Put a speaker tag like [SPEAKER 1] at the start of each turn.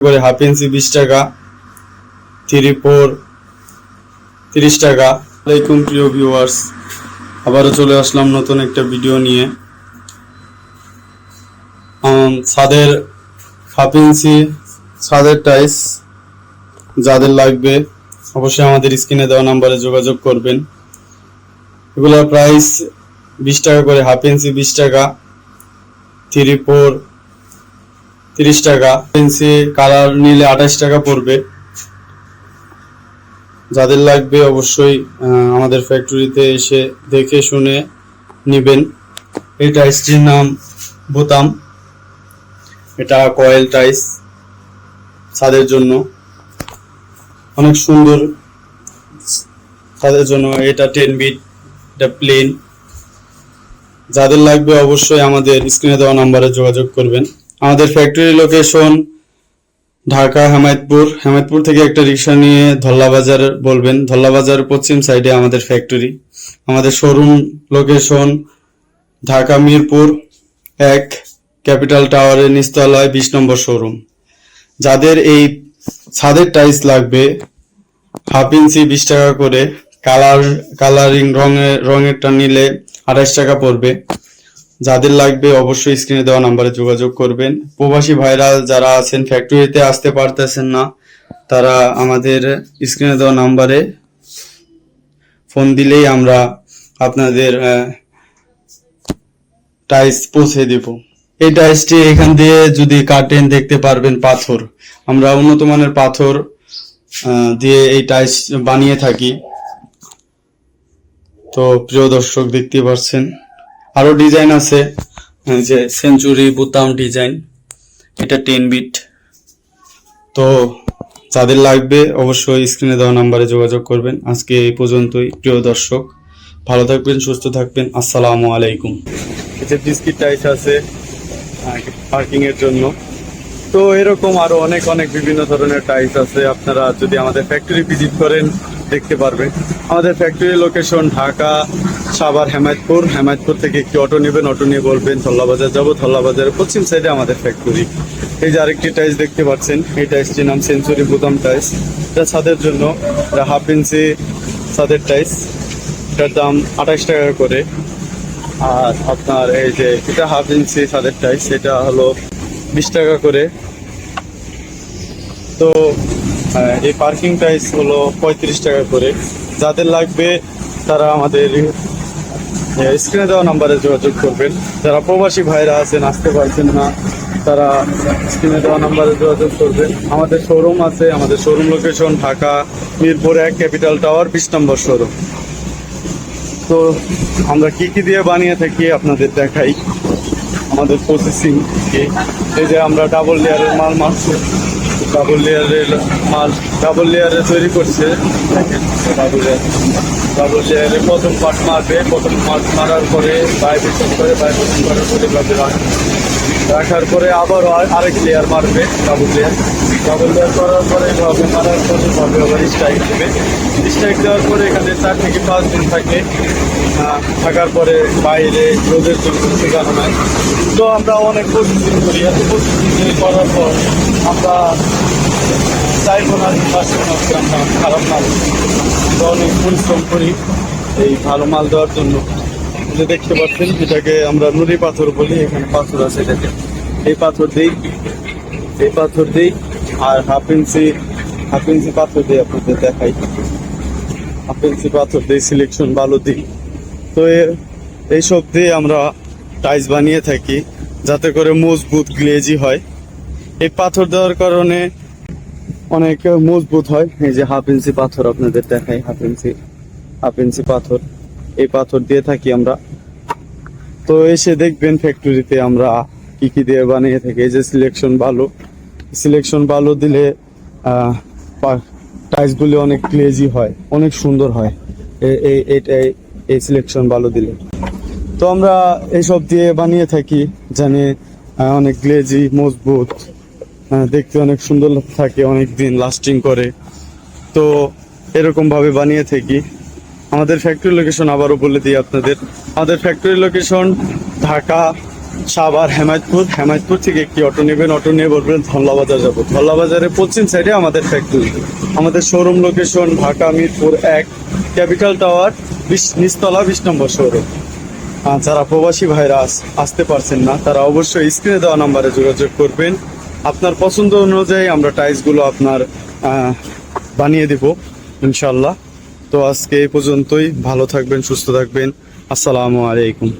[SPEAKER 1] করে half inch 20 টাকা, 3/4 30 টাকা। আসসালামাইকুম প্রিয় ভিউয়ার্স, আবারও চলে আসলাম নতুন একটা ভিডিও নিয়ে। ছাদের হাফ ইঞ্চি ছাদের টাইলস যাদের লাগবে অবশ্যই আমাদের স্ক্রিনে দেওয়া নাম্বারে যোগাযোগ করবেন। এগুলোর প্রাইস 20 টাকা করে, হাফ ইঞ্চি 20 টাকা, 3/4 30 টাকা, ইঞ্চি কালার নিলে 28 টাকা পড়বে। যাদের লাগবে অবশ্যই আমাদের ফ্যাক্টরিতে এসে দেখে শুনে নেবেন। এই টাইলসটির নাম বোতাম, এটা কয়েল টাইলস, ছাদের জন্য অনেক সুন্দর। ছাদের জন্য এটা 10 বিট, এটা প্লেন। যাদের লাগবে অবশ্যই আমাদের স্ক্রিনে দেওয়া নাম্বারে যোগাযোগ করবেন। আমাদের ফ্যাক্টরি লোকেশন ঢাকা হেমায়তপুর থেকে একটা রিক্সা নিয়ে ধল্লা বাজার বলবেন। ধল্লা বাজারের পশ্চিম সাইডে আমাদের ফ্যাক্টরি। আমাদের showroom location Dhaka Mirpur 1 capital টাওয়ারের নিচতলায় 20 নম্বর শোরুম। যাদের এই ছাদের টাইলস লাগবে হাফ ইঞ্চি 20 টাকা করে, কালারিং রঙেরটা নিলে 28 টাকা পড়বে। যাদের লাগবে অবশ্যই স্ক্রিনে দেওয়া নাম্বারে যোগাযোগ করবেন। প্রবাসী ভাইরা যারা আছেন ফ্যাক্টরিতে আসতে পারতেছেন না, তারা আমাদের স্ক্রিনে দেওয়া নাম্বারে ফোন দিলেই আমরা আপনাদের টাইলস পৌঁছে দেব। এই টাইলসটি এখান দিয়ে যদি কাটেন দেখতে পারবেন পাথর। আমরা উন্নত মানের পাথর দিয়ে এই টাইলস বানিয়ে থাকি। তো প্রিয় দর্শক দেখতে পাচ্ছেন আরো ডিজাইন আছে, যে সেঞ্চুরি বোতাম ডিজাইন, এটা 10 বিট। তো যাদের লাগবে অবশ্যই স্ক্রিনে দেওয়া নাম্বারে যোগাযোগ করবেন। আজকে এই পর্যন্তই প্রিয় দর্শক, ভালো থাকবেন, সুস্থ থাকবেন। আসসালামু আলাইকুম। এই বিস্কিট টাইলস আছে পার্কিং এর জন্য। তো এরকম আরো অনেক বিভিন্ন ধরনের টাইলস আছে। আপনারা যদি আমাদের ফ্যাক্টরি ভিজিট করেন দেখতে পারবেন। আমাদের ফ্যাক্টরি লোকেশন ঢাকা সাভার হেমায়তপুর থেকে একটি অটো নেবেন, অটো নিয়ে বলবেন ধল্লা বাজার যাবো। ধল্লা বাজারের পশ্চিম সাইডে আমাদের ফ্যাক্টরি। এই যে আরেকটি টাইলস দেখতে পাচ্ছেন, এই টাইলসটির নাম সেঞ্চুরি বোতাম টাইলস। এটা ছাদের জন্য, এটা হাফ ইঞ্চি ছাদের টাইলস, এটার দাম 28 টাকা করে। আর আপনার এই যে এটা হাফ ইঞ্চি ছাদের টাইলস, এটা হলো 20 টাকা করে। তো এই পার্কিং টাইলস হলো 35 টাকা করে। যাদের লাগবে তারা আমাদের স্ক্রিনে দেওয়া নাম্বারে যোগাযোগ করবেন। যারা প্রবাসী ভাইরা আছেন, আসতে পারছেন না, তারা স্ক্রিনে দেওয়া নাম্বারে যোগাযোগ করবেন। আমাদের শোরুম আছে, আমাদের showroom location Dhaka Mirpur 1 capital tower 20 নম্বর শোরুম। তো আমরা কি দিয়ে বানিয়ে থাকি আপনাদের দেখাই আমাদের প্রসেসিং। এই যে আমরা ডাবল লেয়ারের মাল মারছি, ডাবল লেয়ারে তৈরি করছে। ডাবল লেয়ারে প্রথম পার্ট মারবে, প্রথম পার্ট মারার পরে ভাইব্রেশন করার পরে রাখার পরে আবার আরেক লেয়ার মারবে। ডাবল লেয়ার করার পরে এভাবে মারার পরে আবার স্ট্রাইক দেবে। স্ট্রাইক দেওয়ার পরে এখানে 4 থেকে 5 দিন থাকার পরে বাইরে রোদের জন্য শেখানো হয়। তো আমরা অনেক প্রস্তুতি করি। এত প্রস্তুতি করার পর আমরা চাইবো না আমরা খারাপ মাল, আমরা অনেক পরিশ্রম করি এই ভালো মাল দেওয়ার জন্য। যে দেখতে পাচ্ছেন এটাকে আমরা নুড়ি পাথর বলি। এখানে পাথর আছে, এটাকে এই পাথর দিই আর হাফ ইঞ্চি পাথর দিই। আপনাদের দেখাই, হাফ ইঞ্চি পাথর দিই, সিলেকশন বালু দিই। তো এইসব দিয়ে আমরা টাইলস বানিয়ে থাকি যাতে করে মজবুত গ্লেজি হয়। এই পাথর দেওয়ার কারণে অনেক মজবুত হয়। এই যে হাফ ইঞ্চি পাথর আপনাদের দেখাই, হাফ ইঞ্চি পাথর, এই পাথর দিয়ে থাকি আমরা। তো এসে দেখবেন ফ্যাক্টরিতে আমরা কি দিয়ে বানিয়ে থাকি। এই যে সিলেকশন বালু দিলে টাইলস গুলি অনেক গ্লেজি হয়, অনেক সুন্দর হয় এই সিলেকশন বালু দিলে। তো আমরা এইসব দিয়ে বানিয়ে থাকি জানি অনেক গ্লেজি, মজবুত, দেখতে অনেক সুন্দর থাকে, অনেক দিন লাস্টিং করে। তো এরকম ভাবে বানিয়ে থাকি। আমাদের ফ্যাক্টরি লোকেশন আবারও বলে দিই আপনাদের। আমাদের ফ্যাক্টরি লোকেশন ঢাকা সাভার হেমায়তপুর থেকে একটি অটো নেবেন, অটো নিয়ে বলবেন ধল্লা বাজার যাবো। ধল্লা বাজারের পশ্চিম সাইডে আমাদের ফ্যাক্টরি। আমাদের showroom location Dhaka Mirpur 1, capital tower, 20 নিচতলা, 20 নম্বর শোরুম। যারা প্রবাসী ভাইরা আসতে পারছেন না, তারা অবশ্যই স্ক্রিনে দেওয়া নাম্বারে যোগাযোগ করবেন। আপনার পছন্দ অনুযায়ী আমরা টাইলসগুলো আপনার বানিয়ে দেব ইনশাল্লাহ। তো আজকে এই পর্যন্তই। ভালো থাকবেন, সুস্থ থাকবেন। আসসালামু আলাইকুম।